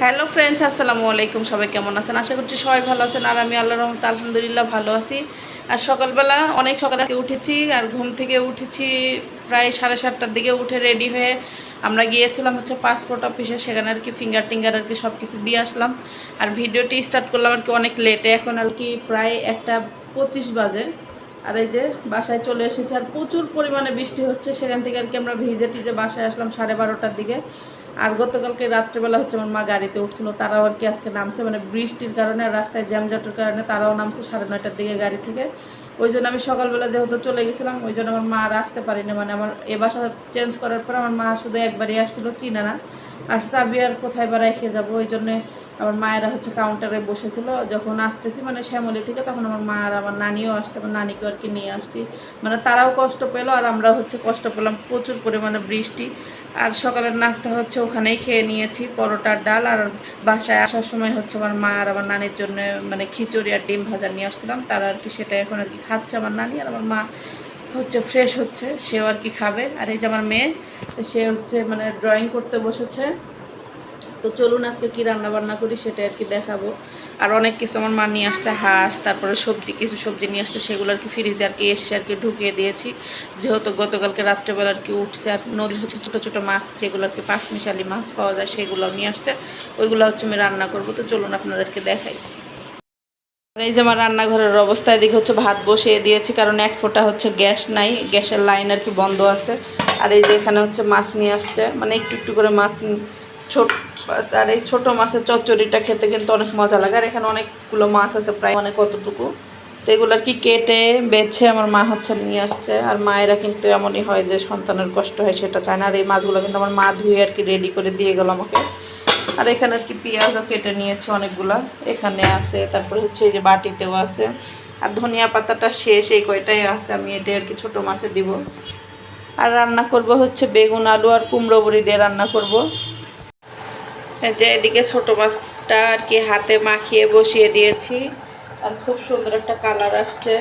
Hello friends, আসসালামু আলাইকুম। সবাই কেমন আছেন? আশা করছি সবাই ভালো আছেন। আর আমি আল্লাহর রহমতে আলহামদুলিল্লাহ ভালো আছি। আর সকালবেলা অনেক সকালে উঠেছি, আর ঘুম থেকে উঠেছি প্রায় 7:30টার দিকে। উঠে রেডি হয়ে আমরা গিয়েছিলাম পাসপোর্ট অফিসে, সেখানে আর কি ফিঙ্গার টিঙ্গার আর কি সব কিছু দিয়ে আসলাম। আর ভিডিওটি স্টার্ট করলাম আর কি অনেক লেটে, এখন আর কি প্রায় 1:25 বাজে। আর এই যে বাসায় চলে এসেছি, আর প্রচুর পরিমাণে বৃষ্টি হচ্ছে। সেখান থেকে আর কি আমরা ভিজে টিজে বাসায় আসলাম 12:30টার দিকে। আর গতকালকে রাত্রেবেলা আমার মা গাড়িতে উঠছিল, তারাও আর কি আজকে নামছে, মানে বৃষ্টির কারণে আর রাস্তায় জ্যামজটের কারণে তারাও নামছে 9:30টার দিকে গাড়ি থেকে। ওই জন্য আমি সকালবেলা যেহেতু চলে গেছিলাম, ওই জন্য আমার মা আর আসতে পারিনি। মানে আমার এ বাসা চেঞ্জ করার পর আমার মা শুধু একবারই আসছিল, চিনা না। আর চাবি আর কোথায় বা রেখে যাবো, ওই জন্যে আমার মায়েরা কাউন্টারে বসেছিল। যখন আসতেছি মানে শ্যামলী থেকে, তখন আমার মা আর আমার নানিও আসছে, আমার নানিকেও আর কি নিয়ে আসছি। মানে তারাও কষ্ট পেলো আর আমরাও কষ্ট পেলাম, প্রচুর পরিমাণে বৃষ্টি। আর সকালের নাস্তা ওখানেই খেয়ে নিয়েছি, পরোটার ডাল। আর বাসায় আসার সময় আমার মা আর আমার নানির জন্য মানে খিচুড়ি আর ডিম ভাজা নিয়ে আসছিলাম। তারা আর কি সেটা এখন আর কি খাচ্ছে আমার নানি। আর আমার মা ফ্রেশ হচ্ছে, সেও আর কি খাবে। আর এই যে আমার মেয়ে, সে মানে ড্রয়িং করতে বসেছে। তো চলুন আজকে কি রান্না বান্না করি সেটা আর কি দেখাবো। আর অনেক কিছু আমার মা নিয়ে আসছে, হাঁস, তারপরে কিছু সবজি নিয়ে আসছে, সেগুলো আর কি ফ্রিজে আর কি এসে আর কি ঢুকিয়ে দিয়েছি। যেহেতু গতকালকে রাত্রেবেলা আর কি উঠছে। আর নদীর ছোটো ছোটো মাছ, যেগুলো আর কি পাঁচমিশালি মাছ পাওয়া যায়, সেগুলো নিয়ে আসছে। ওইগুলো আমি রান্না করবো। তো চলুন আপনাদেরকে দেখাই। আর এই যে আমার রান্নাঘরের অবস্থা, এদিকে ভাত বসিয়ে দিয়েছি, কারণ এক ফোঁটা গ্যাস নাই, গ্যাসের লাইন আর কি বন্ধ আছে। আর এই যে এখানে মাছ নিয়ে আসছে, মানে একটু একটু করে মাছ ছোট। আর এই ছোটো মাছের চচ্চড়িটা খেতে কিন্তু অনেক মজা লাগে। আর এখানে অনেকগুলো মাছ আছে, প্রায় অনেক কতটুকু। তো এগুলো আর কি কেটে বেছে আমার মা নিয়ে আসছে। আর মায়েরা কিন্তু এমনই হয় যে সন্তানের কষ্ট হয় সেটা চায় না। আর এই মাছগুলো কিন্তু আমার মা ধুয়ে আর কি রেডি করে দিয়ে গেল আমাকে। আর এখানে আর কি পেঁয়াজও কেটে নিয়েছে অনেকগুলা, এখানে আছে। তারপরে এই যে বাটিতেও আছে। আর ধনিয়া পাতাটা শেষ, এই কয়টাই আছে। আমি এটা আর কি ছোটো মাছে দিব। আর রান্না করব বেগুন, আলু আর কুমড়ো বড়ি দিয়ে রান্না করব। যে এদিকে ছোটো মাছটা আর কি হাতে মাখিয়ে বসিয়ে দিয়েছি। আর খুব সুন্দর একটা কালার আসছে।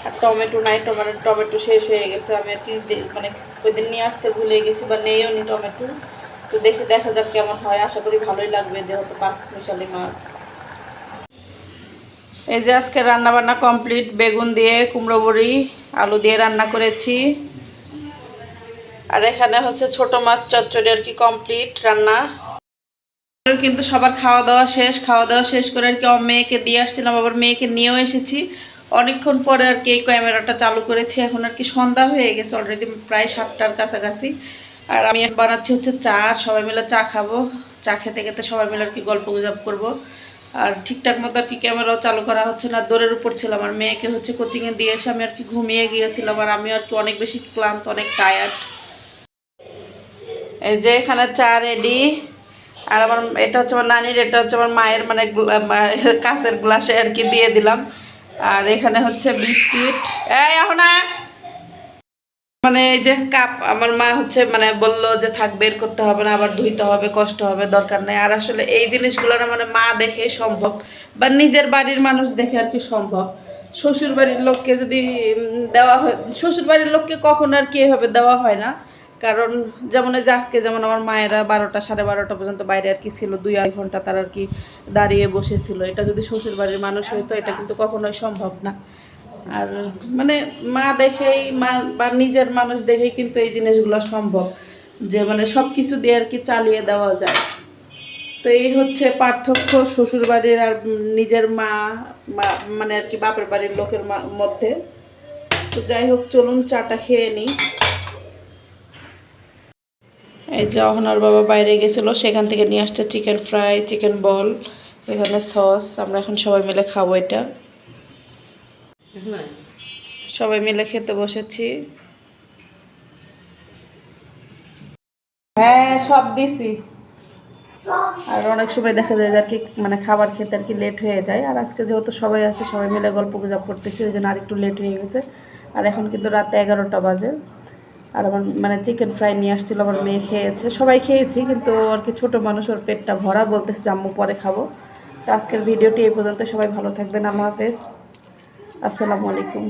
আর টমেটো নাই, টমেটো শেষ হয়ে গেছে। আমি আর কি মানে ওই দিন নিয়ে আসতে ভুলে গেছি, বা নেইও নি টমেটো। তো দেখা যাক কেমন হয়, আশা করি ভালোই লাগবে, যেহেতু পাঁচমিশালি মাছ। এই যে আজকে রান্না বান্না কমপ্লিট। বেগুন দিয়ে, কুমড়ো বড়ি, আলু দিয়ে রান্না করেছি। আর এখানে ছোটো মাছ চচ্চড়ি আর কি কমপ্লিট রান্না। কিন্তু সবার খাওয়া দাওয়া শেষ করে আর কি মেয়েকে দিয়ে আসছিলাম, আবার মেয়েকে নিয়েও এসেছি। অনেকক্ষণ পরে আর কি এই ক্যামেরাটা চালু করেছি। এখন আর কি সন্ধ্যা হয়ে গেছে অলরেডি, প্রায় 7টার কাছাকাছি। আর আমি বানাচ্ছি চা, সবাই মিলে চা খাবো। চা খেতে খেতে সবাই মিলে আর কি গল্প গুজব করবো। আর ঠিকঠাক মতো আর কি ক্যামেরাও চালু করা হচ্ছে না, দৌড়ের উপর ছিলাম। আর মেয়েকে কোচিংয়ে দিয়ে এসে আমি আর কি ঘুমিয়ে গিয়েছিলাম। আর আমি আর কি অনেক বেশি ক্লান্ত, অনেক টায়ার্ড। এই যে এখানে চা রেডি। আর আমার এটা আমার নানির, এটা আমার মায়ের, মানে কাঁচের গ্লাসে আর কি দিয়ে দিলাম। আর এখানে বিস্কিট। এখন মানে এই যে কাপ, আমার মা মানে বললো যে থাক, বের করতে হবে না, আবার ধুইতে হবে, কষ্ট হবে, দরকার নেই। আর আসলে এই জিনিসগুলো না মানে মা দেখেই সম্ভব, বা নিজের বাড়ির মানুষ দেখে আর কি সম্ভব। শ্বশুর বাড়ির লোককে যদি দেওয়া হয়, শ্বশুর বাড়ির লোককে কখনো আর কি এভাবে দেওয়া হয় না। কারণ যেমন এই যে আজকে যেমন আমার মায়েরা 12টা 12:30 পর্যন্ত বাইরে আর কি ছিল, 2-2.5 ঘন্টা তারা আর কি দাঁড়িয়ে বসেছিল। এটা যদি শ্বশুর বাড়ির মানুষ হইতো, এটা কিন্তু কখনোই সম্ভব না। আর মানে মা দেখেই, মা বা নিজের মানুষ দেখেই কিন্তু এই জিনিসগুলো সম্ভব, যে মানে সব কিছু দিয়ে আর কি চালিয়ে দেওয়া যায়। তো এই পার্থক্য শ্বশুর বাড়ির আর নিজের মা, মানে আর কি বাপের বাড়ির লোকের মধ্যে। তো যাই হোক, চলুন চাটা খেয়ে নিই। এই যে অহনার বাবা বাইরে গেছিলো, সেখান থেকে নিয়ে আসছে চিকেন ফ্রাই, চিকেন বল, এখানে সস। আমরা এখন সবাই মিলে খাবো এটা। সবাই মিলে খেতে বসেছি। হ্যাঁ, সব দিছি। আর অনেক সময় দেখা যায় আর কি মানে খাবার খেতে আর কি লেট হয়ে যায়। আর আজকে যেহেতু সবাই আছে, সবাই মিলে গল্প গুজব করতেছি, ওই জন্য আর একটু লেট হয়ে গেছে। আর এখন কিন্তু রাতে 11টা বাজে। আর আমার মানে চিকেন ফ্রাই নিয়ে আসছিলো, আমার মেয়ে খেয়েছে, সবাই খেয়েছি, কিন্তু আর কি ছোটো মানুষ, ওর পেটটা ভরা, বলতেছে আম্মু পরে খাবো। তো আজকের ভিডিওটি এই পর্যন্ত। সবাই ভালো থাকবেন, আল্লাহ হাফেজ, আসসালামু আলাইকুম।